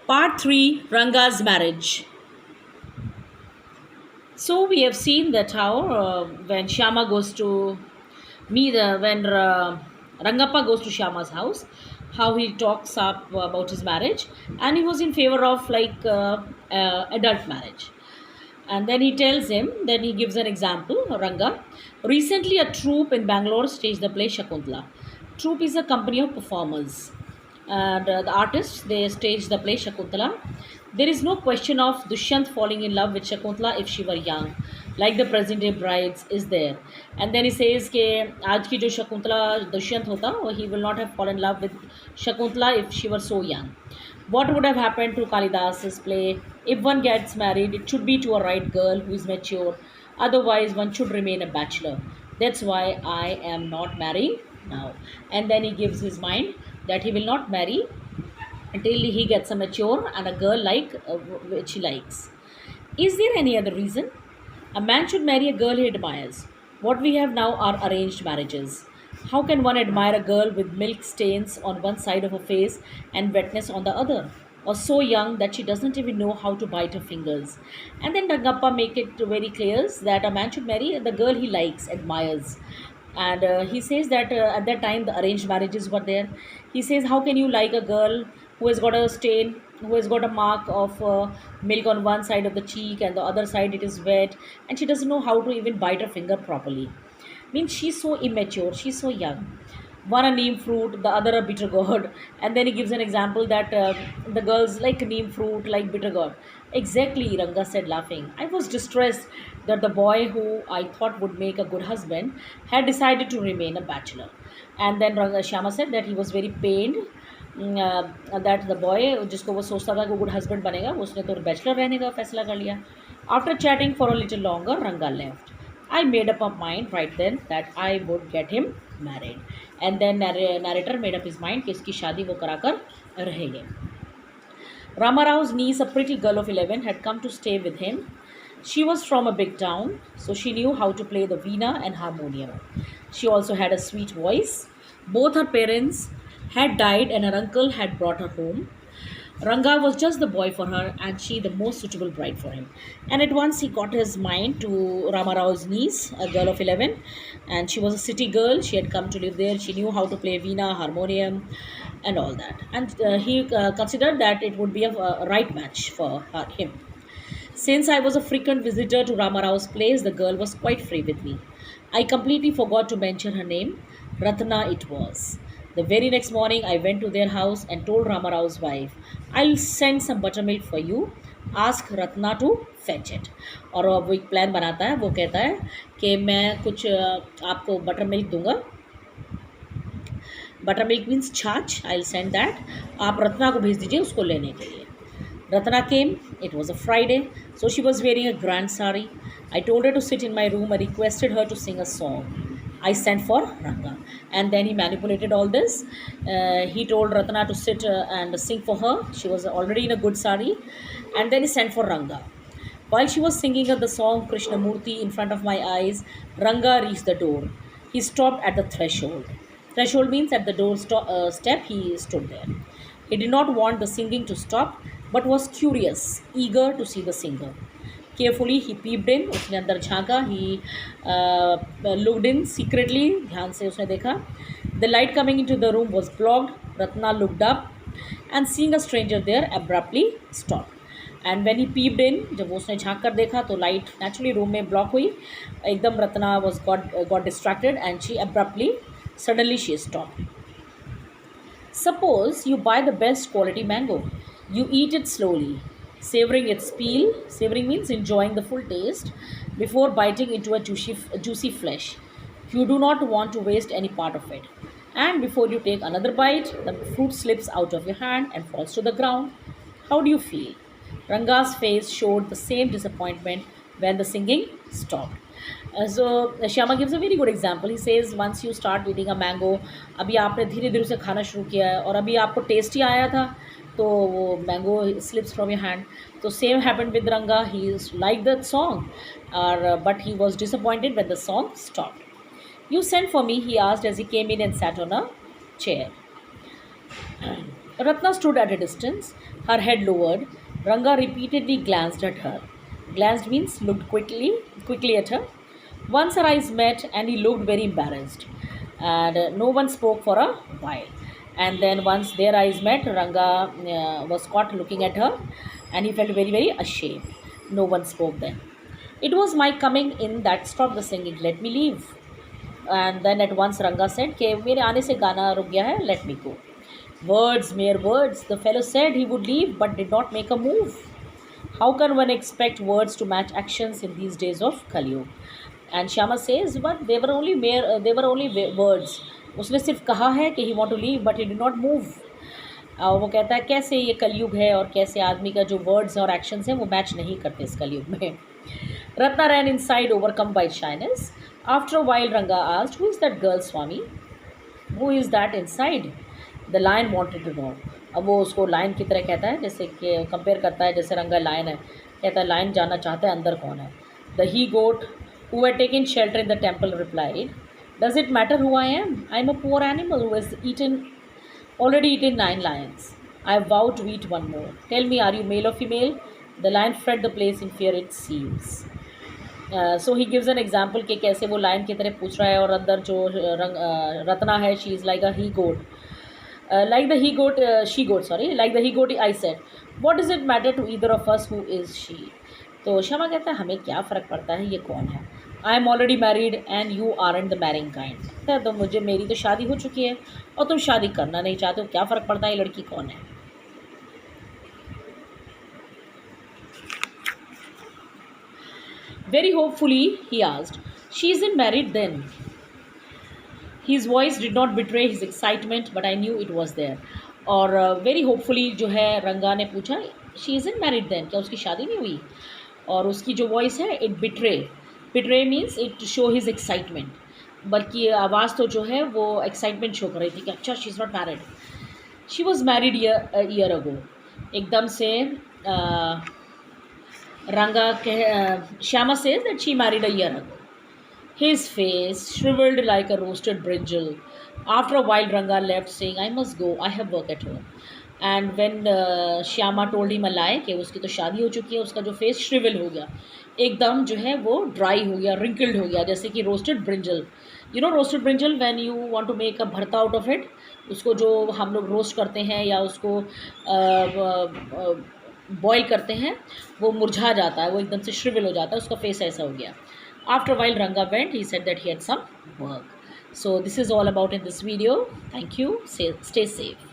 Part 3, Ranga's marriage. So we have seen that how when Shyama goes to when Rangappa goes to Shyama's house, how he talks up about his marriage, and he was in favor of adult marriage. And then he tells him, then he gives an example, Ranga. Recently, a troupe in Bangalore staged the play Shakuntala. Troupe is a company of performers. And the artists, they staged the play Shakuntala. There is no question of Dushyant falling in love with Shakuntala if she were young, like the present day brides is there. And then he says कि आज की जो शकुंतला दुष्यंत होता he will not have fallen in love with Shakuntala if she were so young. What would have happened to Kalidas's play? If one gets married, it should be to a right girl who is mature. Otherwise, one should remain a bachelor. That's why I am not marrying now. And then he gives his mind that he will not marry until he gets a mature and a girl which he likes. Is there any other reason? A man should marry a girl he admires. What we have now are arranged marriages. How can one admire a girl with milk stains on one side of her face and wetness on the other? Or so young that she doesn't even know how to bite her fingers. And then Dagappa make it very clear that a man should marry the girl he likes, admires. And he says that at that time the arranged marriages were there. He says, how can you like a girl who has got a stain, who has got a mark of milk on one side of the cheek and the other side it is wet, and she doesn't know how to even bite her finger properly? Means she's so immature, she's so young. One a neem fruit, the other a bitter gourd. And then he gives an example that the girls like neem fruit, like bitter gourd. Exactly, Ranga said, laughing. I was distressed that the boy who I thought would make a good husband had decided to remain a bachelor. And then Shyama said that he was very pained that the boy जिसको वो सोचता था कि good husband बनेगा उसने तो bachelor रहने का फैसला कर लिया. After chatting for a little longer, Ranga left. I made up my mind right then that I would get him married. And then narrator made up his mind कि इसकी शादी वो कराकर रहेंगे. Ramarao's niece, a pretty girl of 11, had come to stay with him. She was from a big town, so she knew how to play the veena and harmonium. She also had a sweet voice. Both her parents had died, and her uncle had brought her home. Ranga was just the boy for her, and she the most suitable bride for him. And at once he got his mind to Ramarao's niece, a girl of 11, and she was a city girl. She had come to live there. She knew how to play veena, harmonium, and all that. And he considered that it would be a right match for him. Since I was a frequent visitor to Ramarao's place, the girl was quite free with me. I completely forgot to mention her name. Ratna it was. The very next morning, I went to their house and told Ramarao's wife, I'll send some buttermilk for you. Ask Ratna to fetch it. और वो एक plan बनाता है. वो कहता है कि मैं कुछ आपको बटर मिल्क दूंगा. बटर मिल्क मीन्स छाछ. I will send that. आप रत्ना को भेज दीजिए उसको लेने के लिए. Ratna came. It was a Friday, so she was wearing a grand sari. I told her to sit in my room and requested her to sing a song. I sent for Ranga, and then he manipulated all this. He told Ratna to sit and sing for her. She was already in a good sari, and then he sent for Ranga. While she was singing the song Krishnamurti in front of my eyes, Ranga reached the door. He stopped at the threshold. Threshold means at the door step he stood there. He did not want the singing to stop, but was curious, eager to see the singer. Carefully, he peeped in. उसने अंदर झांका. He looked in secretly. ध्यान से उसने देखा. The light coming into the room was blocked. Ratna looked up and seeing a stranger there, abruptly stopped. And when he peeped in, जब उसने झांक कर देखा तो लाइट नेचुरली रूम में ब्लॉक हुई. एकदम Ratna was got distracted and she abruptly, suddenly she stopped. Suppose you buy the best quality mango. You eat it slowly, savoring its peel. Savoring means enjoying the full taste before biting into a juicy flesh. You do not want to waste any part of it. And before you take another bite, the fruit slips out of your hand and falls to the ground. How do you feel? Ranga's face showed the same disappointment when the singing stopped. So Shyama gives a very good example. He says once you start eating a mango, अभी आपने धीरे धीरे उसे खाना शुरू किया है और अभी आपको टेस्ट ही आया था तो वो mango slips from your hand. तो सेम हैपेंड विद रंगा. ही लाइक दैट सॉन्ग और but he was disappointed when the song stopped. You sent for me, he asked as he came in and sat on a chair. Ratna stood at a distance, her head lowered. Ranga repeatedly glanced at her. Glanced means looked quickly at her. Once her eyes met, and he looked very embarrassed. And no one spoke for a while. And then once their eyes met, Ranga was caught looking at her, and he felt very, very ashamed. No one spoke then. It was my coming in that stopped the singing. Let me leave. And then at once Ranga said, कि मेरे आने से गाना रुक गया है, let me go. Words, mere words. The fellow said he would leave but did not make a move. How can one expect words to match actions in these days of Kali Yuga? And Shyama says, but they were only words. उसने सिर्फ कहा है कि he want to leave but he did not move. और वो कहता है कैसे ये कलयुग है और कैसे आदमी का जो वर्ड्स और एक्शंस हैं वो मैच नहीं करते इस कलयुग में. Ratna ran inside, overcome by shyness. After a while, Ranga asked, "Who is that girl, Swami? Who is that inside?" The lion wanted to know. अब वो उसको लाइन की तरह कहता है, जैसे कि कंपेयर करता है, जैसे रंगा लाइन है, कहता है लाइन जानना चाहता है अंदर कौन है. The he goat who had taken shelter in the temple replied, "Does it matter who I am? I am a poor animal who has already eaten 9 lions. I vow to eat one more. Tell me, are you male or female?" The lion fled the place in fear, it seems. So he gives an example कि कैसे वो line की तरह पूछ रहा है और अंदर जो रत्ना है she is like a he goat like the he goat she goat sorry like the he goat I said, what does it matter to either of us who is she? तो श्यामा कहता है हमें क्या फ़र्क पड़ता है ये कौन है. I am already married and you are in the marrying kind. तो मुझे मेरी तो शादी हो चुकी है और तुम शादी करना नहीं चाहते हो, क्या फ़र्क पड़ता है ये लड़की कौन है. Very hopefully, he asked, "She isn't married then?" His voice did not betray his excitement, but I knew it was there. और वेरी होपफुली जो है रंगा ने पूछा, she is in married then, क्या उसकी शादी नहीं हुई. और उसकी जो वॉइस है it betray means it show his excitement. बल्कि आवाज़ तो जो है वो एक्साइटमेंट शो कर रही थी कि अच्छा she is not married. She was married year ago. एकदम से Ranga Shyama says that she married a year ago. His face shriveled like a roasted brinjal. After a while, Ranga left, saying, "I must go. I have work at home." And when Shyama told him a lie कि उसकी तो शादी हो चुकी है, उसका जो face श्रिवल हो गया, एकदम जो है वो ड्राई हो गया, रिंकल्ड हो गया, जैसे कि roasted brinjal. You know roasted brinjal, when you want to make a bharta out of it, उसको जो हम लोग रोस्ट करते हैं या उसको बॉयल करते हैं, वो मुरझा जाता है, वो एकदम से श्रिवल हो जाता है, उसका फेस ऐसा हो गया. After while Ranga went, he said that he had some work. So this is all about in this video. Thank you. Stay safe.